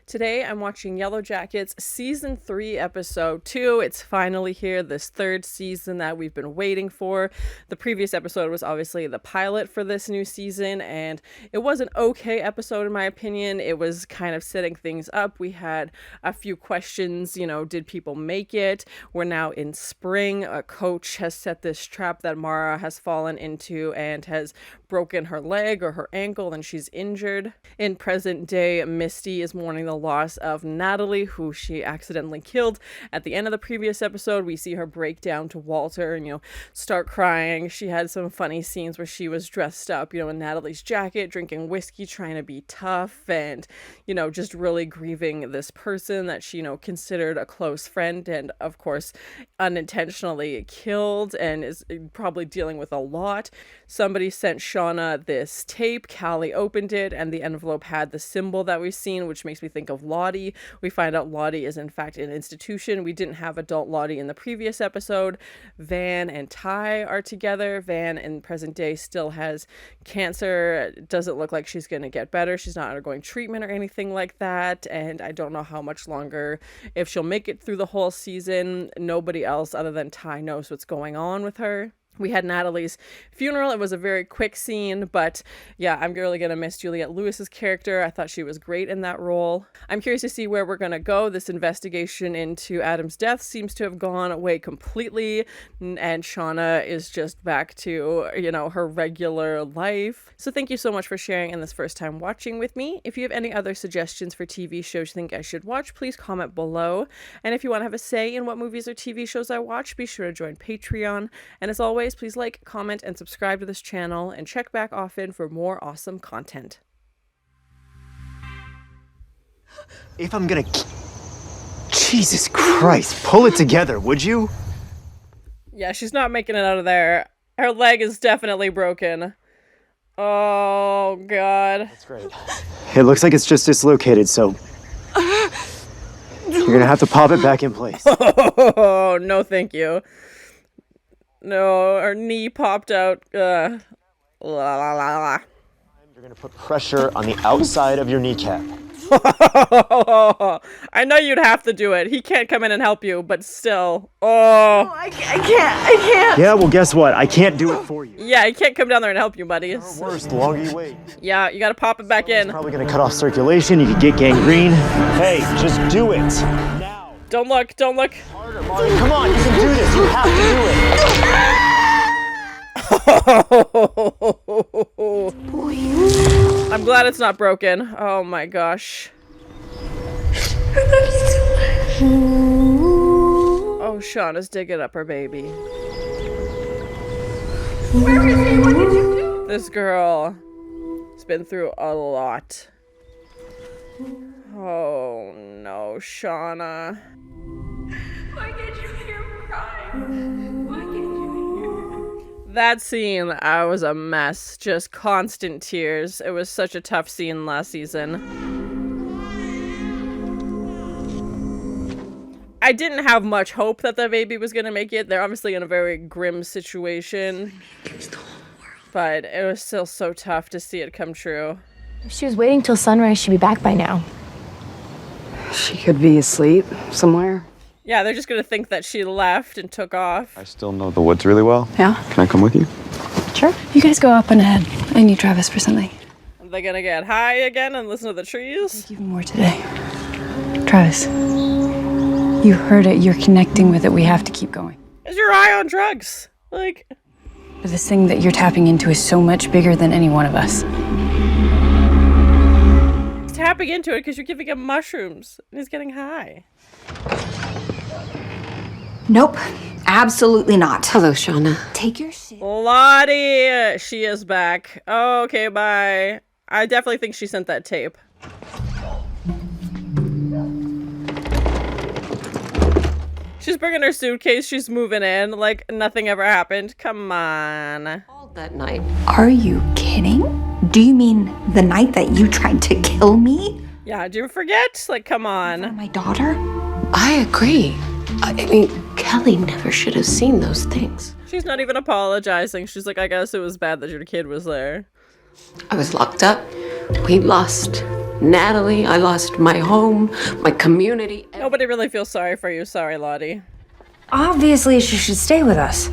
Today I'm watching Yellowjackets Season 3, Episode 2. It's finally here, this third season that we've been waiting for. The previous episode was obviously the pilot for this new season, and it was an okay episode in my opinion. It was kind of setting things up. We had a few questions, did people make it? We're now in spring. A coach has set this trap that Mara has fallen into and has broken her leg or her ankle, and she's injured. In present day, Misty is mourning the loss of Natalie, who she accidentally killed at the end of the previous episode. We see her break down to Walter and start crying. She had some funny scenes where she was dressed up in Natalie's jacket, drinking whiskey, trying to be tough, and just really grieving this person that she considered a close friend, and of course unintentionally killed, and is probably dealing with a lot. Somebody sent Shauna this tape. Callie opened it, and the envelope had the symbol that we've seen, which makes me think of Lottie. We find out Lottie is in fact an institution. We didn't have adult Lottie in the previous episode. Van and Ty are together. Van in present day still has cancer. It doesn't look like she's going to get better. She's not undergoing treatment or anything like that, and I don't know how much longer, if she'll make it through the whole season. Nobody else other than Ty knows what's going on with her. We had Natalie's funeral. It was a very quick scene, but yeah, I'm really going to miss Juliette Lewis's character. I thought she was great in that role. I'm curious to see where we're going to go. This investigation into Adam's death seems to have gone away completely, and Shauna is just back to, her regular life. So thank you so much for sharing and this first time watching with me. If you have any other suggestions for TV shows you think I should watch, please comment below. And if you want to have a say in what movies or TV shows I watch, be sure to join Patreon. And as always, please like, comment, and subscribe to this channel, and check back often for more awesome content. If I'm gonna... Jesus Christ, pull it together, would you? Yeah, she's not making it out of there. Her leg is definitely broken. Oh, God. That's great. It looks like it's just dislocated, so... You're gonna have to pop it back in place. Oh, no thank you. No, her knee popped out. La, la, la, la. You're gonna put pressure on the outside of your kneecap. I know you'd have to do it. He can't come in and help you, but still. Oh, I can't. Yeah, well, guess what? I can't do it for you. Yeah, he can't come down there and help you, buddy. Or worse, the longer you wait. Yeah, you gotta pop it back in. Probably gonna cut off circulation. You could get gangrene. Hey, just do it. Now. Don't look. Harder, Molly. Come on, you can do this. You have to do it. I'm glad it's not broken. Oh my gosh. I love you so much. Oh, Shauna's digging up her baby. Where is he? What did you do? This girl has been through a lot. Oh no, Shauna. Why can't you hear him crying? Why can't you hear? That scene, I was a mess. Just constant tears. It was such a tough scene last season. I didn't have much hope that the baby was gonna make it. They're obviously in a very grim situation. But it was still so tough to see it come true. If she was waiting till sunrise, she'd be back by now. She could be asleep somewhere. Yeah, they're just gonna think that she left and took off. I still know the woods really well. Yeah? Can I come with you? Sure. You guys go up and ahead. I need Travis for something. Are they gonna get high again and listen to the trees? Even more today. Travis, you heard it. You're connecting with it. We have to keep going. Is your eye on drugs? Like... But this thing that you're tapping into is so much bigger than any one of us. He's tapping into it because you're giving him mushrooms and he's getting high. Nope, absolutely not. Hello, Shauna. Take your shit. Lottie! She is back. Okay, bye. I definitely think she sent that tape. She's bringing her suitcase. She's moving in like nothing ever happened. Come on. All that night. Are you kidding? Do you mean the night that you tried to kill me? Yeah, did you forget? Like, come on. My daughter? I agree. I mean, Kelly never should have seen those things. She's not even apologizing. She's like, I guess it was bad that your kid was there. I was locked up. We lost. Natalie. I lost my home, my community. Nobody really feels sorry for you. Sorry, Lottie. Obviously, she should stay with us.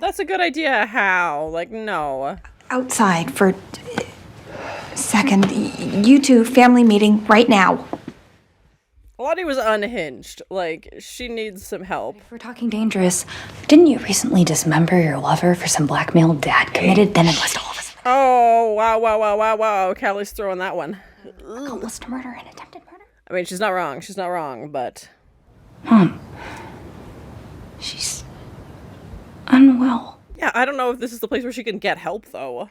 That's a good idea. How? Like, no. Outside for a second. You two, family meeting right now. Lottie was unhinged. Like, she needs some help. If we're talking dangerous, didn't you recently dismember your lover for some blackmail Dad committed? Then enlist all of us. Oh, wow. Callie's throwing that one. Accomplice to murder and attempted murder. I mean, she's not wrong, but... Mom. She's unwell. Yeah, I don't know if this is the place where she can get help, though.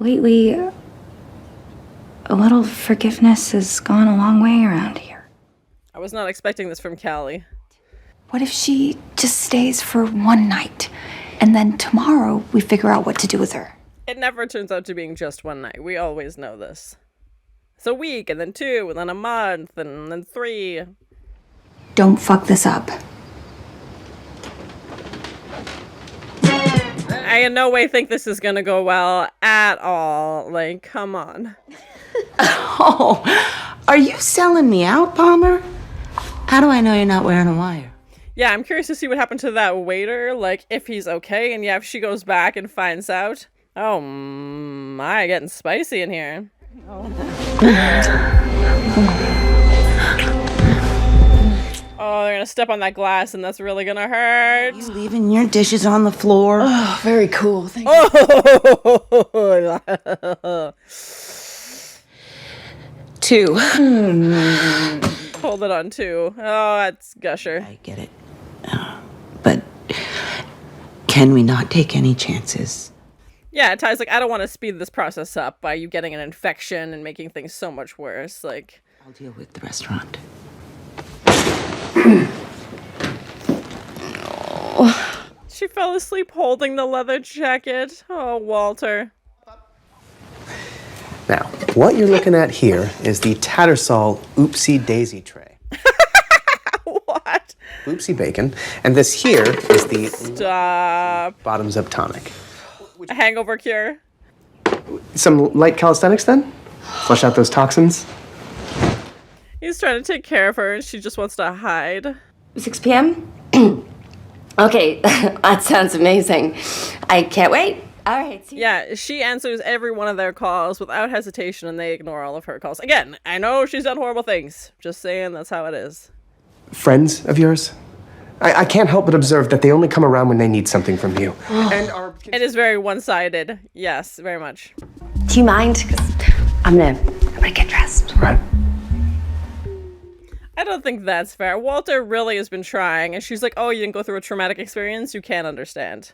Lately, a little forgiveness has gone a long way around here. I was not expecting this from Callie. What if she just stays for one night, and then tomorrow we figure out what to do with her? It never turns out to being just one night. We always know this. It's a week, and then 2, and then a month, and then 3. Don't fuck this up. I in no way think this is gonna go well at all. Like, come on. Oh, are you selling me out, Palmer? How do I know you're not wearing a wire? Yeah, I'm curious to see what happened to that waiter, like, if he's okay, and yeah, if she goes back and finds out. Oh my, getting spicy in here. Oh, they're gonna step on that glass, and that's really gonna hurt. You leaving your dishes on the floor? Oh, very cool. Thank you. Oh! 2. Hold it on 2. Oh, that's gusher. I get it. But can we not take any chances? Yeah, Ty's like, I don't want to speed this process up by you getting an infection and making things so much worse. Like, I'll deal with the restaurant. she fell asleep holding the leather jacket. Oh, Walter. Now, what you're looking at here is the Tattersall Oopsie Daisy tray. What? Oopsie bacon. And this here is the Stop. bottoms up tonic. A hangover cure. Some light calisthenics then? Flush out those toxins? He's trying to take care of her and she just wants to hide. 6 p.m.? Okay, that sounds amazing. I can't wait. All right. See you. Yeah, she answers every one of their calls without hesitation and they ignore all of her calls. Again, I know she's done horrible things. Just saying that's how it is. Friends of yours? I can't help but observe that they only come around when they need something from you. And are... It is very one-sided. Yes, very much. Do you mind? 'Cause I'm gonna get dressed. Right. I don't think that's fair. Walter really has been trying, and she's like, oh, you didn't go through a traumatic experience? You can't understand.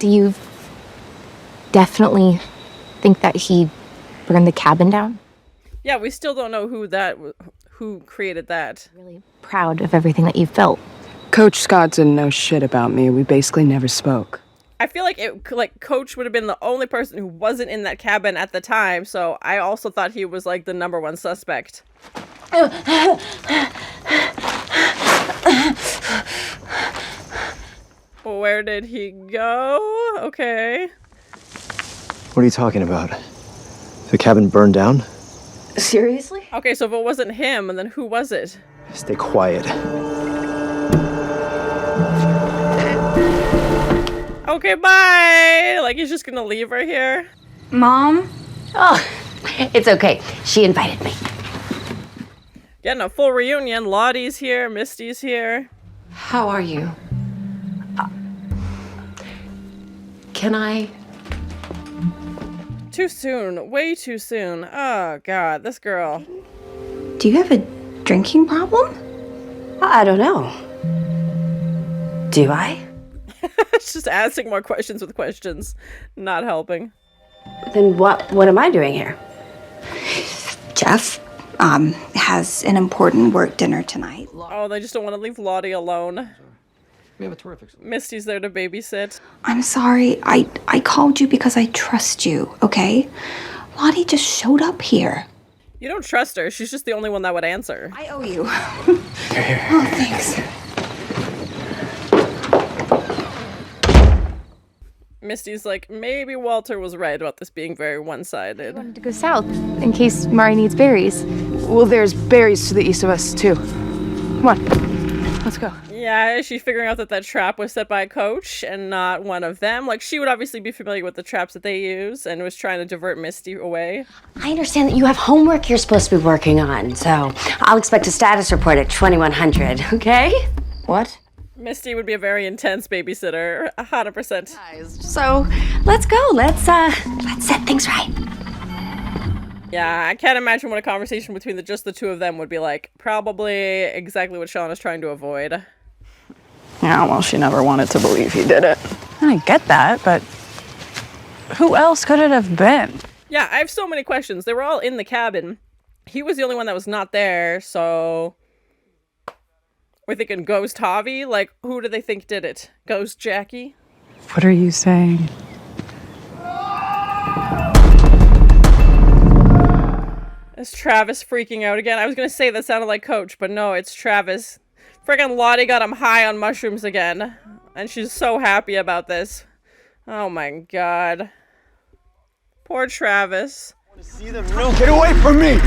Do you definitely think that he burned the cabin down? Yeah, we still don't know who created that. Really proud of everything that you felt. Coach Scott didn't know shit about me. We basically never spoke. I feel like Coach would have been the only person who wasn't in that cabin at the time, so I also thought he was like the number one suspect. Where did he go? Okay. What are you talking about? The cabin burned down? Seriously? Okay, so if it wasn't him, then who was it? Stay quiet. Okay, bye! Like, he's just gonna leave her here? Mom? Oh, it's okay. She invited me. Getting a full reunion. Lottie's here, Misty's here. How are you? Can I? Too soon. Way too soon. Oh, God, this girl. Do you have a drinking problem? I don't know. Do I? It's just asking more questions with questions. Not helping. Then what am I doing here? Jeff has an important work dinner tonight. Oh, they just don't want to leave Lottie alone. We have a terrific... Misty's there to babysit. I'm sorry. I called you because I trust you, okay? Lottie just showed up here. You don't trust her. She's just the only one that would answer. I owe you. Oh, thanks. Misty's like, maybe Walter was right about this being very one-sided. To go south in case Mari needs berries. Well, there's berries to the east of us, too. Come on, let's go. Yeah, is she figuring out that that trap was set by a coach and not one of them? Like, she would obviously be familiar with the traps that they use and was trying to divert Misty away. I understand that you have homework you're supposed to be working on, so I'll expect a status report at 2100, okay? What? Misty would be a very intense babysitter, 100%. So, let's go. Let's set things right. Yeah, I can't imagine what a conversation between just the two of them would be like. Probably exactly what Shauna's trying to avoid. Yeah, well, she never wanted to believe he did it. I get that, but who else could it have been? Yeah, I have so many questions. They were all in the cabin. He was the only one that was not there, so... We're thinking Ghost Javi? Like, who do they think did it? Ghost Jackie? What are you saying? Is Travis freaking out again? I was gonna say that sounded like Coach, but no, it's Travis. Friggin' Lottie got him high on mushrooms again. And she's so happy about this. Oh my god. Poor Travis. I want to see them. No, get away from me!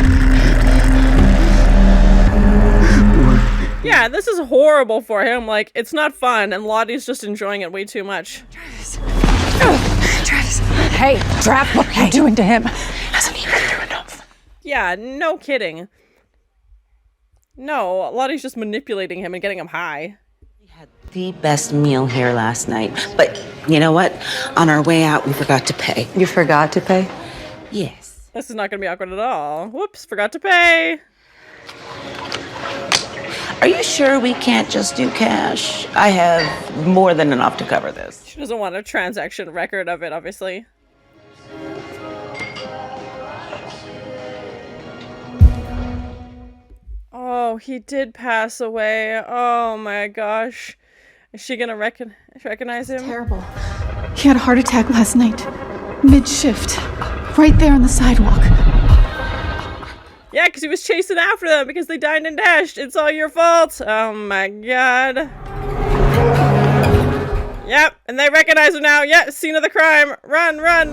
Yeah, this is horrible for him. Like, it's not fun, and Lottie's just enjoying it way too much. Travis. Travis. Hey, Trav, what are you doing to him? Hasn't even do enough. Yeah, no kidding. No, Lottie's just manipulating him and getting him high. We had the best meal here last night. But you know what? On our way out, we forgot to pay. You forgot to pay? Yes. This is not going to be awkward at all. Whoops, forgot to pay. Are you sure we can't just do cash? I have more than enough to cover this. She doesn't want a transaction record of it, obviously. Oh, he did pass away. Oh my gosh. Is she gonna recognize him? Terrible. He had a heart attack last night. Mid-shift. Right there on the sidewalk. Yeah, because he was chasing after them because they dined and dashed. It's all your fault. Oh my god. Yep, and they recognize him now. Yeah, scene of the crime. Run, run.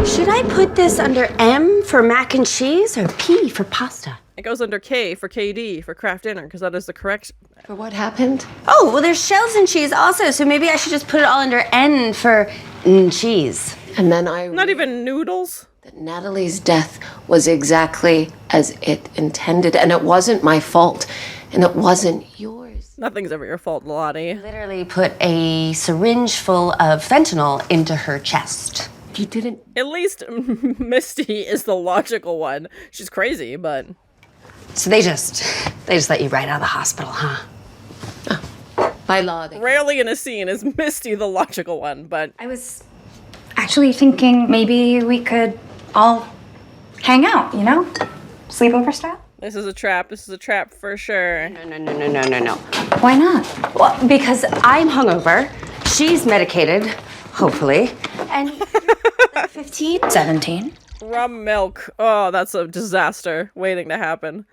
Should I put this under M for mac and cheese or P for pasta? It goes under K for KD for craft dinner because that is the correct. For what happened? Oh, well, there's shells and cheese also, so maybe I should just put it all under N for cheese. And then I Not even noodles. that Natalie's death was exactly as it intended, and it wasn't my fault, and it wasn't yours. Nothing's ever your fault, Lottie. Literally put a syringe full of fentanyl into her chest. You didn't. At least Misty is the logical one. She's crazy, but... So they just let you right out of the hospital, huh? By law, Rarely in a scene is Misty the logical one, but... I was actually thinking maybe we could all hang out, you know? Sleepover style? This is a trap. This is a trap for sure. No. Why not? Well, because I'm hungover, she's medicated, hopefully, and you're like 15? 17. Rum milk. Oh, that's a disaster waiting to happen.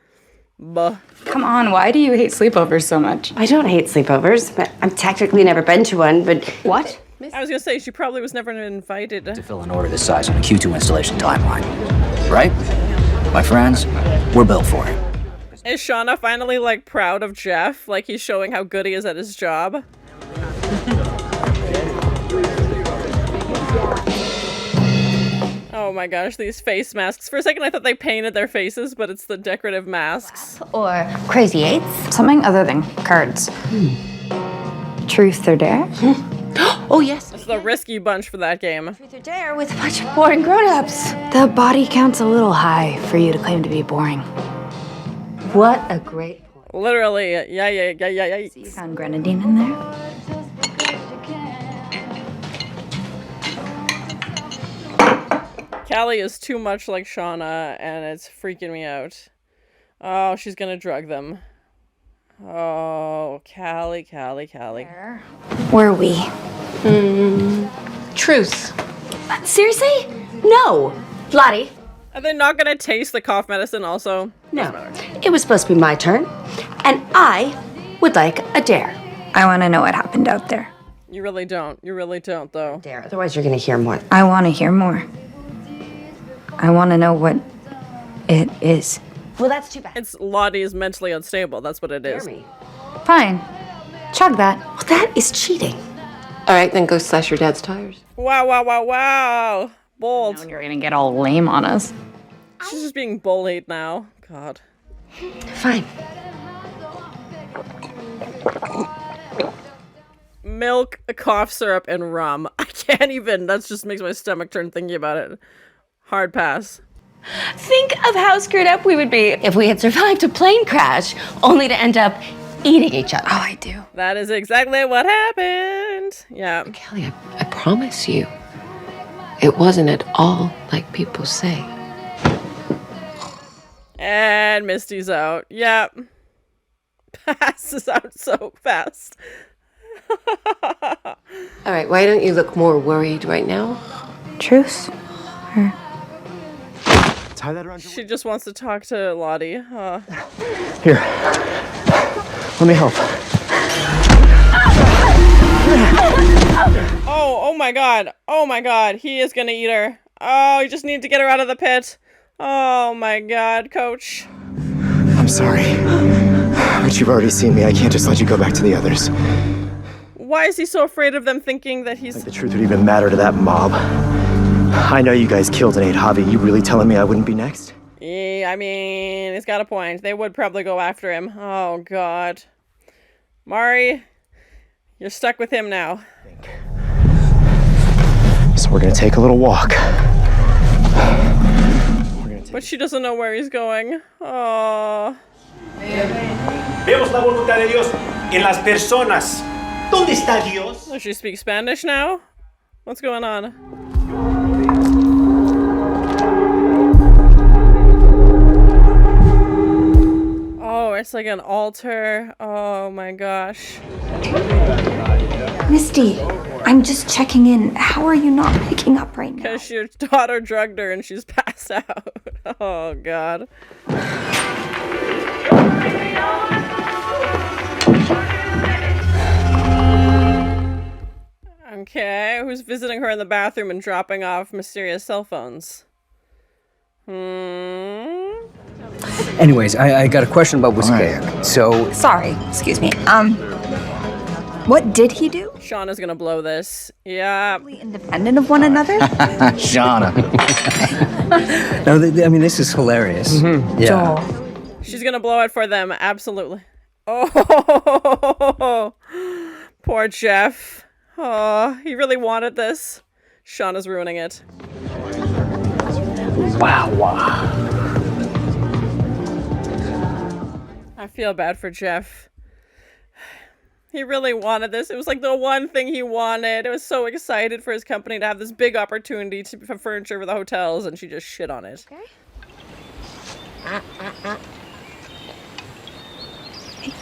Buh. Come on, why do you hate sleepovers so much? I don't hate sleepovers, but I've technically never been to one, but... What? I was gonna say, she probably was never invited. To fill an order this size on a Q2 installation timeline. Right? My friends, we're built for it. Is Shauna finally, like, proud of Jeff? Like, he's showing how good he is at his job? Oh my gosh, these face masks. For a second I thought they painted their faces, but it's the decorative masks. Or Crazy Eights. Something other than cards. Truth or dare? Oh, yes. It's the risky bunch for that game. Truth or Dare with a bunch of boring grown-ups. The body count's a little high for you to claim to be boring. What a great point. Literally, yeah. You found grenadine in there? Callie is too much like Shauna, and it's freaking me out. Oh, she's gonna drug them. Oh, Callie. Where were we? Truth. Seriously? No. Lottie? Are they not gonna taste the cough medicine also? No. It was supposed to be my turn, and I would like a dare. I want to know what happened out there. You really don't. You really don't, though. Dare, otherwise you're gonna hear more. I want to hear more. I want to know what it is. Well, that's too bad. It's Lottie is mentally unstable. That's what it is. Hear me. Fine. Chug that. Well, that is cheating. All right, then go slash your dad's tires. Wow, wow, wow, wow. Bold. Now you're gonna get all lame on us. She's just being bullied now. God. Fine. Milk, cough syrup, and rum. I can't even. That just makes my stomach turn thinking about it. Hard pass. Think of how screwed up we would be if we had survived a plane crash only to end up eating each other. Oh, I do. That is exactly what happened. Yeah. Kelly, I promise you, it wasn't at all like people say. And Misty's out. Yep. Passes out so fast. All right, why don't you look more worried right now? Truce? Or... Tie that around. She just wants to talk to Lottie. Here. Let me help. Oh my god. Oh my god. He is gonna eat her. Oh, you just need to get her out of the pit. Oh my god, coach. I'm sorry. But you've already seen me. I can't just let you go back to the others. Why is he so afraid of them thinking that he's... Like the truth would even matter to that mob. I know you guys killed and ate Javi. You really telling me I wouldn't be next? Yeah, I mean, he's got a point. They would probably go after him. Oh, God. Mari, you're stuck with him now. So we're gonna take a little walk. But she doesn't know where he's going. Oh. Vemos la voluntad de Dios en las personas. ¿Dónde está Dios? Does she speak Spanish now? What's going on? Oh, it's like an altar. Oh my gosh. Misty, I'm just checking in. How are you not picking up right now? Because your daughter drugged her and she's passed out. Oh, God. Okay, who's visiting her in the bathroom and dropping off mysterious cell phones? Anyways, I got a question about Whiskey. So... Sorry, excuse me. What did he do? Shauna's gonna blow this. Yeah. Independent of one another? Shauna. No, I mean, this is hilarious. Mm-hmm. Yeah. Joel. She's gonna blow it for them, absolutely. Oh, poor Jeff. Oh, he really wanted this. Shauna's ruining it. Wow. I feel bad for Jeff. He really wanted this. It was like the one thing he wanted. It was so excited for his company to have this big opportunity for furniture for the hotels, and she just shit on it. Okay.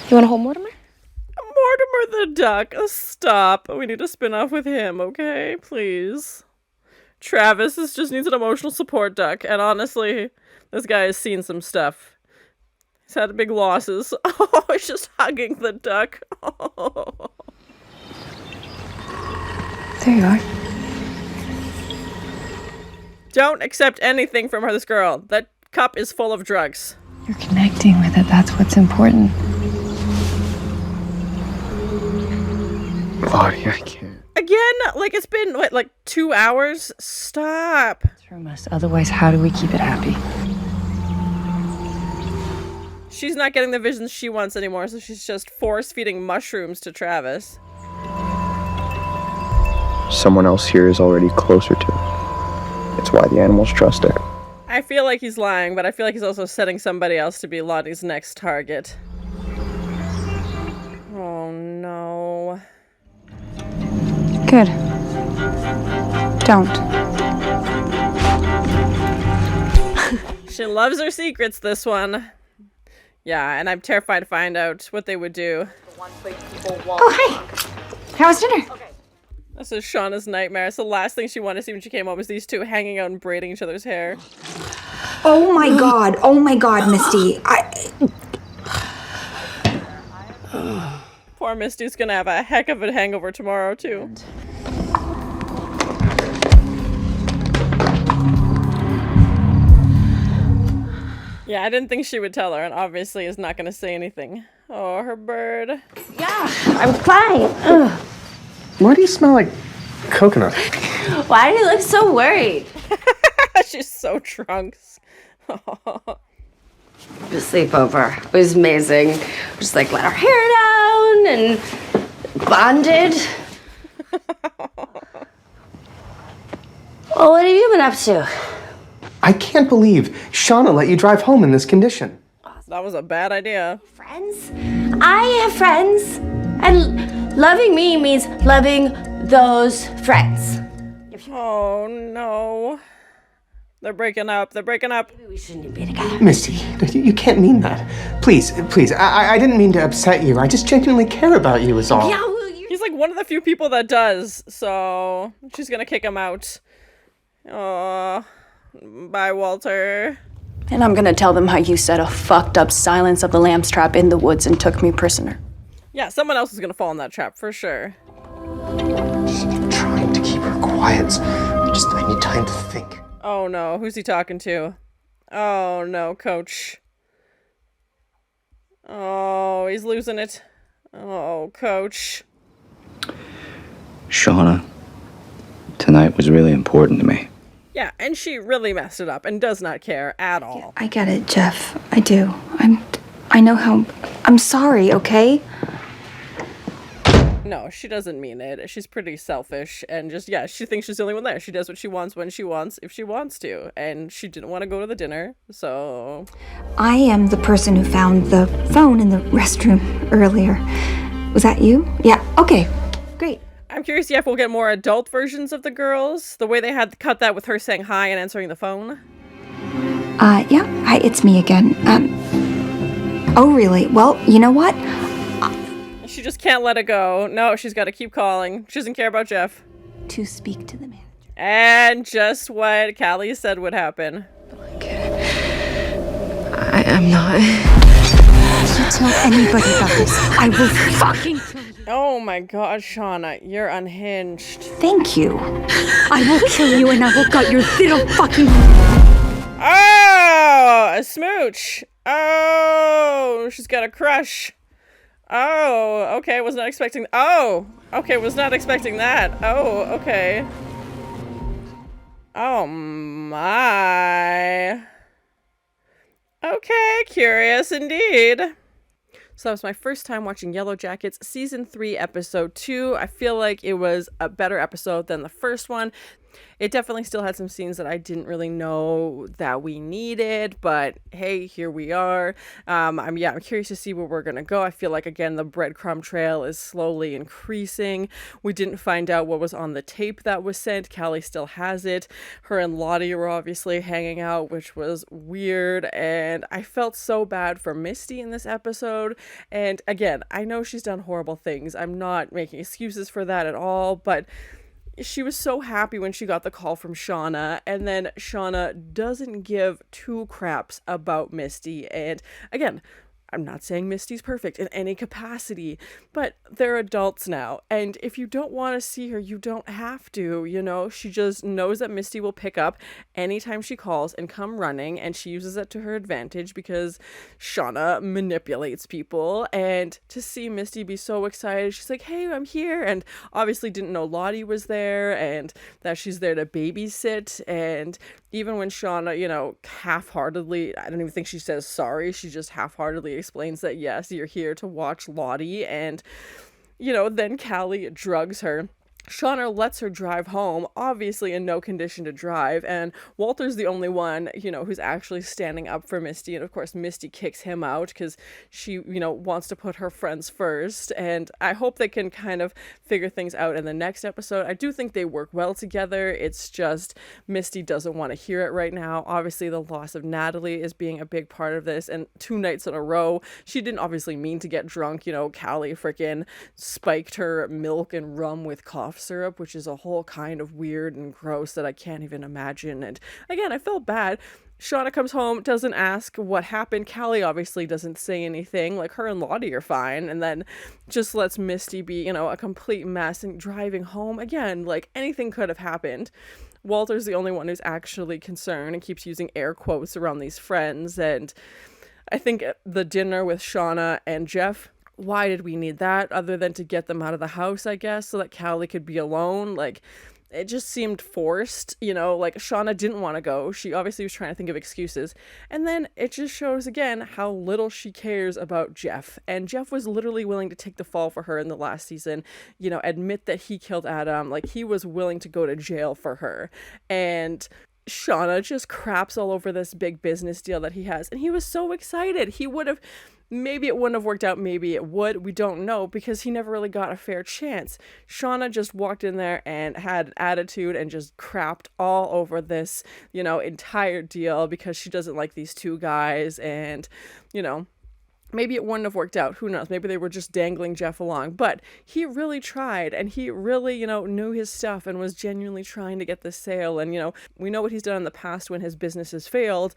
You want to hold Mortimer? Mortimer the duck. Stop. We need a spin-off with him, okay? Please. Travis just needs an emotional support duck, and honestly, this guy has seen some stuff. He's had big losses. Oh, he's just hugging the duck. Oh. There you are. Don't accept anything from this girl. That cup is full of drugs. You're connecting with it. That's what's important. Lottie, I can't. Again? Like, it's been, what, like 2 hours? Stop. It's from us. Otherwise, how do we keep it happy? She's not getting the visions she wants anymore, so she's just force-feeding mushrooms to Travis. Someone else here is already closer to it. It's why the animals trust it. I feel like he's lying, but I feel like he's also setting somebody else to be Lottie's next target. Oh, no. Good. Don't. She loves her secrets, this one. Yeah, and I'm terrified to find out what they would do. Oh, hi. How was dinner? This is Shauna's nightmare. It's the last thing she wanted to see when she came home was these two hanging out and braiding each other's hair. Oh my god, Misty. Poor Poor Misty's gonna have a heck of a hangover tomorrow, too. Yeah, I didn't think she would tell her, and obviously is not gonna say anything. Oh, her bird. Yeah, I'm fine. Ugh. Why do you smell like coconut? Why do you look so worried? She's so drunk. The sleepover was amazing. Just like let our hair down and bonded. Well, what have you been up to? I can't believe Shauna let you drive home in this condition. That was a bad idea. Friends? I have friends. And loving me means loving those friends. Oh, no. They're breaking up. They're breaking up. Maybe we shouldn't be together. Misty, you can't mean that. Please, I didn't mean to upset you. I just genuinely care about you is all. Yeah, well, He's like one of the few people that does, so she's gonna kick him out. Oh, bye, Walter. And I'm gonna tell them how you set a fucked up Silence of the Lambs trap in the woods and took me prisoner. Yeah, someone else is gonna fall in that trap for sure. I'm trying to keep her quiet. I need time to think. Oh no, who's he talking to? Oh no, Coach. Oh, he's losing it. Oh, Coach. Shauna, tonight was really important to me. Yeah, and she really messed it up and does not care at all. I get it, Jeff. I do. I know how... I'm sorry, okay? No, she doesn't mean it. She's pretty selfish and just, yeah, she thinks she's the only one there. She does what she wants when she wants, if she wants to. And she didn't want to go to the dinner, so... I am the person who found the phone in the restroom earlier. Was that you? Yeah, okay. Great. I'm curious if we'll get more adult versions of the girls. The way they had cut that with her saying hi and answering the phone. Yeah. Hi, it's me again. Oh, really? Well, you know what? She just can't let it go. No, she's got to keep calling. She doesn't care about Jeff. To speak to the manager. And just what Callie said would happen. I am not. If you tell anybody about this, I will fucking kill you. Oh my god, Shauna, you're unhinged. Thank you. I will kill you and I will gut your little fucking... Oh, a smooch. Oh, she's got a crush. Oh, okay, was not expecting... Oh, okay, was not expecting that. Oh, okay. Oh my. Okay, curious indeed. So that was my first time watching Yellowjackets Season 3, Episode 2. I feel like it was a better episode than the first one. It definitely still had some scenes that I didn't really know that we needed, but hey, here we are. I'm curious to see where we're gonna go. I feel like, again, the breadcrumb trail is slowly increasing. We didn't find out what was on the tape that was sent. Callie still has it. Her and Lottie were obviously hanging out, which was weird, and I felt so bad for Misty in this episode. And again, I know she's done horrible things. I'm not making excuses for that at all, but she was so happy when she got the call from Shauna, and then Shauna doesn't give two craps about Misty. And again, I'm not saying Misty's perfect in any capacity, but they're adults now. And if you don't want to see her, you don't have to, you know? She just knows that Misty will pick up anytime she calls and come running, and she uses it to her advantage because Shauna manipulates people. And to see Misty be so excited, she's like, hey, I'm here. And obviously didn't know Lottie was there and that she's there to babysit. And even when Shauna, you know, half-heartedly, I don't even think she says sorry, she just half-heartedly explains that, yes, you're here to watch Lottie, and, you know, then Callie drugs her. Shauna lets her drive home, obviously in no condition to drive, and Walter's the only one, you know, who's actually standing up for Misty, and of course Misty kicks him out because she, you know, wants to put her friends first, and I hope they can kind of figure things out in the next episode. I do think they work well together. It's just Misty doesn't want to hear it right now. Obviously the loss of Natalie is being a big part of this, and 2 nights in a row, she didn't obviously mean to get drunk, you know, Callie freaking spiked her milk and rum with cough syrup, which is a whole kind of weird and gross that I can't even imagine. And again, I felt bad. Shauna comes home, doesn't ask what happened. Callie obviously doesn't say anything. Like, her and Lottie are fine. And then just lets Misty be, a complete mess. And driving home, again, like, anything could have happened. Walter's the only one who's actually concerned and keeps using air quotes around these friends. And I think the dinner with Shauna and Jeff, why did we need that? Other than to get them out of the house, I guess, so that Callie could be alone. Like, it just seemed forced, like Shauna didn't want to go. She obviously was trying to think of excuses. And then it just shows again how little she cares about Jeff. And Jeff was literally willing to take the fall for her in the last season, admit that he killed Adam. Like, he was willing to go to jail for her. And Shauna just craps all over this big business deal that he has. And he was so excited. Maybe it wouldn't have worked out, maybe it would, we don't know, because he never really got a fair chance. Shauna just walked in there and had an attitude and just crapped all over this, entire deal because she doesn't like these two guys, and, maybe it wouldn't have worked out, who knows, maybe they were just dangling Jeff along, but he really tried, and he really, knew his stuff and was genuinely trying to get the sale, and, we know what he's done in the past when his business has failed,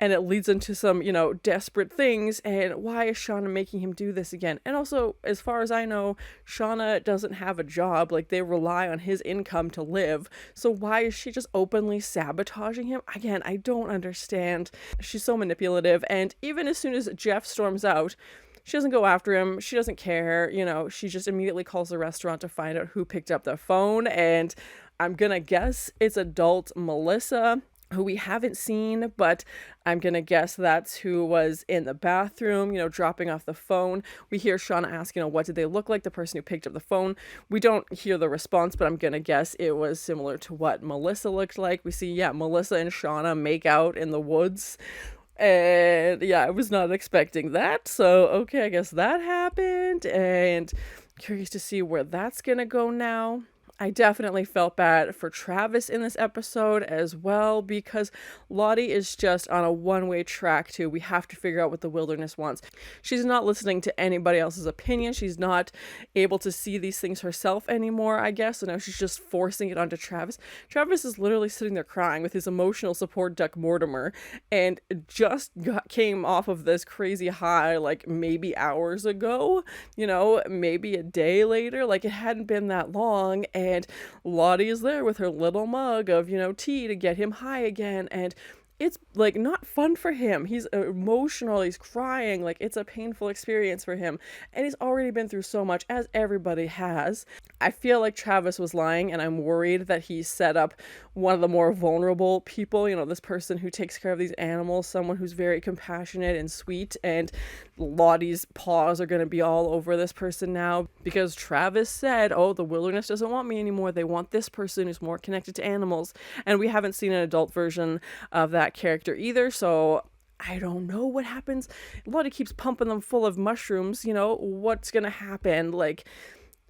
and it leads into some, desperate things. And why is Shauna making him do this again? And also, as far as I know, Shauna doesn't have a job. Like, they rely on his income to live. So why is she just openly sabotaging him? Again, I don't understand. She's so manipulative. And even as soon as Jeff storms out, she doesn't go after him. She doesn't care. She just immediately calls the restaurant to find out who picked up the phone. And I'm going to guess it's adult Melissa, who we haven't seen, but I'm gonna guess that's who was in the bathroom, dropping off the phone. We hear Shauna ask, what did they look like, the person who picked up the phone. We don't hear the response, but I'm gonna guess it was similar to what Melissa looked like. We see, Melissa and Shauna make out in the woods. And I was not expecting that. So, okay, I guess that happened. And curious to see where that's gonna go now. I definitely felt bad for Travis in this episode as well, because Lottie is just on a one-way track to, we have to figure out what the wilderness wants. She's not listening to anybody else's opinion. She's not able to see these things herself anymore, I guess. So now she's just forcing it onto Travis. Travis is literally sitting there crying with his emotional support duck Mortimer, and just came off of this crazy high, like maybe hours ago, maybe a day later. Like, it hadn't been that long. And Lottie is there with her little mug of, tea to get him high again. And it's, like, not fun for him. He's emotional. He's crying. Like, it's a painful experience for him. And he's already been through so much, as everybody has. I feel like Travis was lying, and I'm worried that he set up one of the more vulnerable people, this person who takes care of these animals, someone who's very compassionate and sweet, and Lottie's paws are going to be all over this person now, because Travis said, the wilderness doesn't want me anymore. They want this person who's more connected to animals, and we haven't seen an adult version of that character either, so I don't know what happens. Lottie keeps pumping them full of mushrooms, what's going to happen? Like,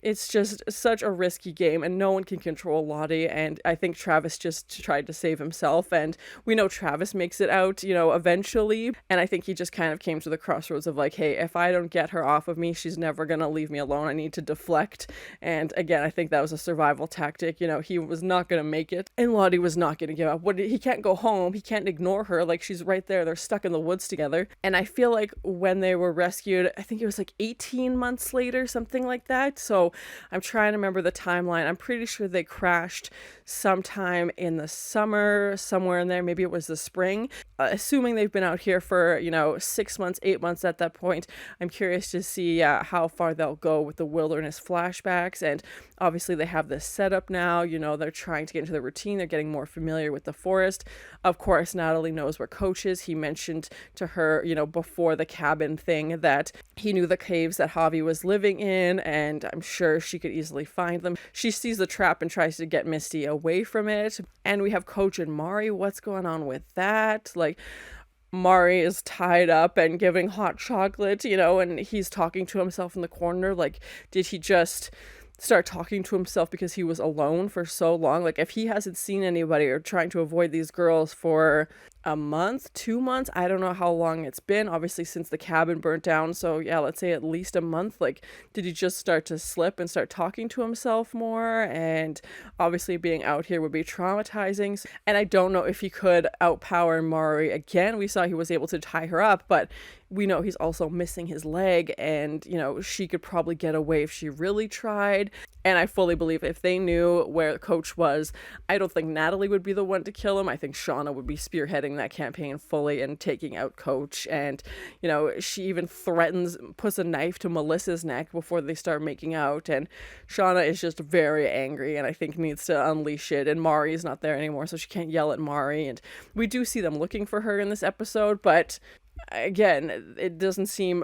it's just such a risky game, and no one can control Lottie, and I think Travis just tried to save himself, and we know Travis makes it out, eventually, and I think he just kind of came to the crossroads of like, hey, if I don't get her off of me, she's never gonna leave me alone. I need to deflect, and again, I think that was a survival tactic. He was not gonna make it, and Lottie was not gonna give up. He can't go home, he can't ignore her, like, she's right there, they're stuck in the woods together, and I feel like when they were rescued, I think it was like 18 months later, something like that, so I'm trying to remember the timeline. I'm pretty sure they crashed sometime in the summer, somewhere in there. Maybe it was the spring. Assuming they've been out here for, 6 months, 8 months at that point. I'm curious to see how far they'll go with the wilderness flashbacks. And obviously they have this setup now. They're trying to get into the routine. They're getting more familiar with the forest. Of course, Natalie knows where Coach is. He mentioned to her, before the cabin thing, that he knew the caves that Javi was living in, and I'm sure she could easily find them. She sees the trap and tries to get Misty away from it. And we have Coach and Mari. What's going on with that? Like, Mari is tied up and giving hot chocolate, and he's talking to himself in the corner. Like, did he just start talking to himself because he was alone for so long? Like, if he hasn't seen anybody or trying to avoid these girls for a month, 2 months. I don't know how long it's been, obviously, since the cabin burnt down. So yeah, let's say at least a month. Like, did he just start to slip and start talking to himself more? And obviously being out here would be traumatizing. And I don't know if he could outpower Mari again. We saw he was able to tie her up, but we know he's also missing his leg, and she could probably get away if she really tried. And I fully believe if they knew where Coach was, I don't think Natalie would be the one to kill him. I think Shauna would be spearheading that campaign fully and taking out Coach. And she even puts a knife to Melissa's neck before they start making out, and Shauna is just very angry and I think needs to unleash it. And Mari's not there anymore, so she can't yell at Mari, and we do see them looking for her in this episode, but again, it doesn't seem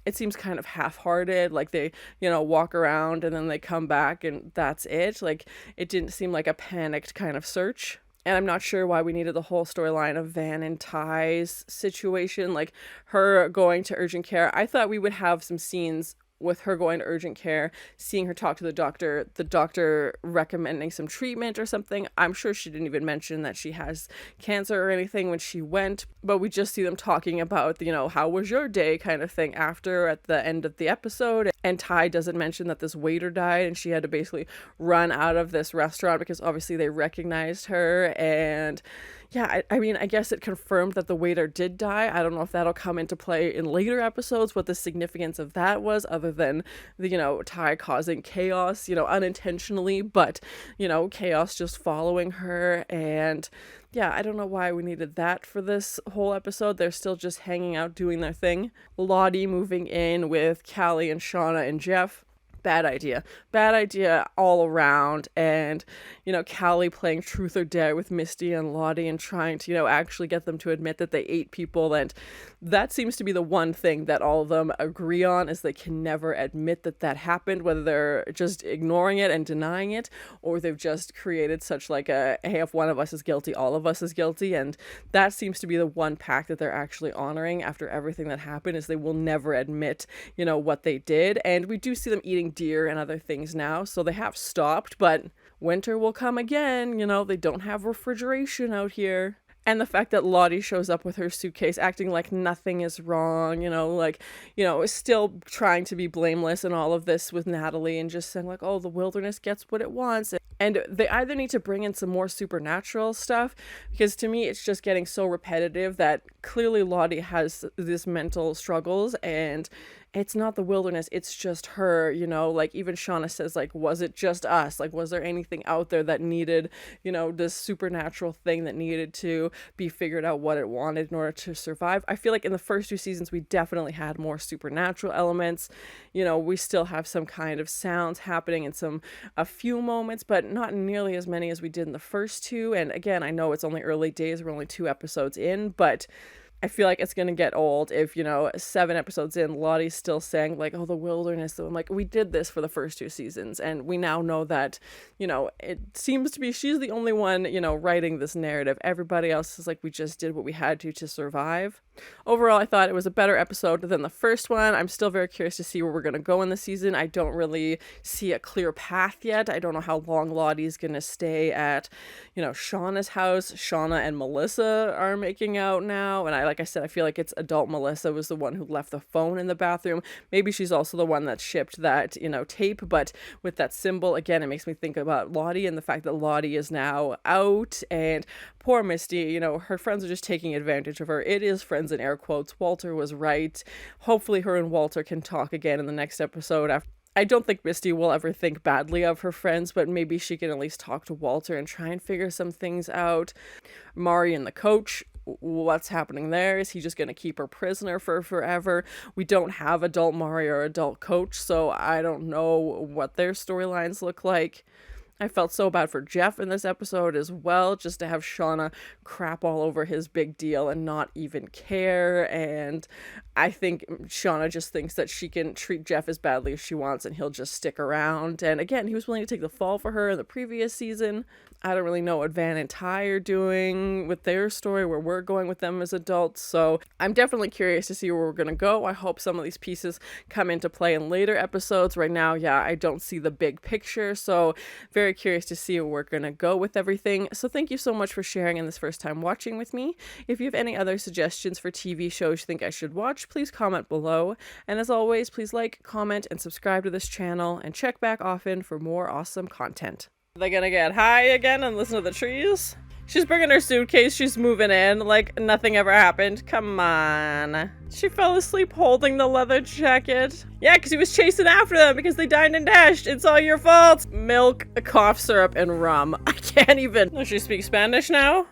it seems kind of half-hearted. Like, they walk around and then they come back and that's it. Like, it didn't seem like a panicked kind of search. And I'm not sure why we needed the whole storyline of Van and Ty's situation, like her going to urgent care. I thought we would have some scenes with her going to urgent care, seeing her talk to the doctor recommending some treatment or something. I'm sure she didn't even mention that she has cancer or anything when she went, but we just see them talking about, how was your day kind of thing after at the end of the episode. And Ty doesn't mention that this waiter died and she had to basically run out of this restaurant because obviously they recognized her. And yeah, I mean, I guess it confirmed that the waiter did die. I don't know if that'll come into play in later episodes, what the significance of that was, other than the, Ty causing chaos, unintentionally, but, chaos just following her. And yeah, I don't know why we needed that for this whole episode. They're still just hanging out, doing their thing. Lottie moving in with Callie and Shauna and Jeff. Bad idea all around. And Callie playing truth or dare with Misty and Lottie and trying to actually get them to admit that they ate people. And that seems to be the one thing that all of them agree on, is they can never admit that happened, whether they're just ignoring it and denying it, or they've just created such like a, hey, if one of us is guilty, all of us is guilty. And that seems to be the one pact that they're actually honoring after everything that happened, is they will never admit what they did. And we do see them eating deer and other things now, so they have stopped, but winter will come again. They don't have refrigeration out here. And the fact that Lottie shows up with her suitcase acting like nothing is wrong, still trying to be blameless in all of this with Natalie, and just saying like, oh, the wilderness gets what it wants. And they either need to bring in some more supernatural stuff, because to me it's just getting so repetitive that clearly Lottie has these mental struggles, and it's not the wilderness, it's just her, like even Shauna says, like, was it just us? Like, was there anything out there that needed, this supernatural thing that needed to be figured out what it wanted in order to survive? I feel like in the first 2 seasons, we definitely had more supernatural elements. We still have some kind of sounds happening in a few moments, but not nearly as many as we did in the first 2. And again, I know it's only early days, we're only 2 episodes in, but I feel like it's going to get old if, 7 episodes in, Lottie's still saying, like, oh, the wilderness. So I'm like, we did this for the first 2 seasons, and we now know that, it seems to be she's the only one, writing this narrative. Everybody else is like, we just did what we had to survive. Overall, I thought it was a better episode than the first one. I'm still very curious to see where we're going to go in the season. I don't really see a clear path yet. I don't know how long Lottie's going to stay at, Shauna's house. Shauna and Melissa are making out now, and like I said, I feel like it's adult Melissa was the one who left the phone in the bathroom. Maybe she's also the one that shipped that, tape, but with that symbol, again, it makes me think about Lottie and the fact that Lottie is now out, and poor Misty, her friends are just taking advantage of her. It is friends in air quotes. Walter was right. Hopefully her and Walter can talk again in the next episode. I don't think Misty will ever think badly of her friends, but maybe she can at least talk to Walter and try and figure some things out. Mari and the coach, what's happening there? Is he just going to keep her prisoner for forever? We don't have adult Mari or adult coach, so I don't know what their storylines look like. I felt so bad for Jeff in this episode as well, just to have Shauna crap all over his big deal and not even care. And I think Shauna just thinks that she can treat Jeff as badly as she wants and he'll just stick around. And again, he was willing to take the fall for her in the previous season. I don't really know what Van and Ty are doing with their story, where we're going with them as adults. So I'm definitely curious to see where we're going to go. I hope some of these pieces come into play in later episodes. Right now, I don't see the big picture. So very very curious to see where we're gonna go with everything. So thank you so much for sharing in this first time watching with me. If you have any other suggestions for TV shows you think I should watch, please comment below. And as always, please like, comment, and subscribe to this channel, and check back often for more awesome content. They're gonna get high again and listen to the trees? She's bringing her suitcase, she's moving in like nothing ever happened. Come on. She fell asleep holding the leather jacket. Yeah, because he was chasing after them because they dined and dashed. It's all your fault. Milk, cough syrup, and rum. I can't even. Does she speak Spanish now?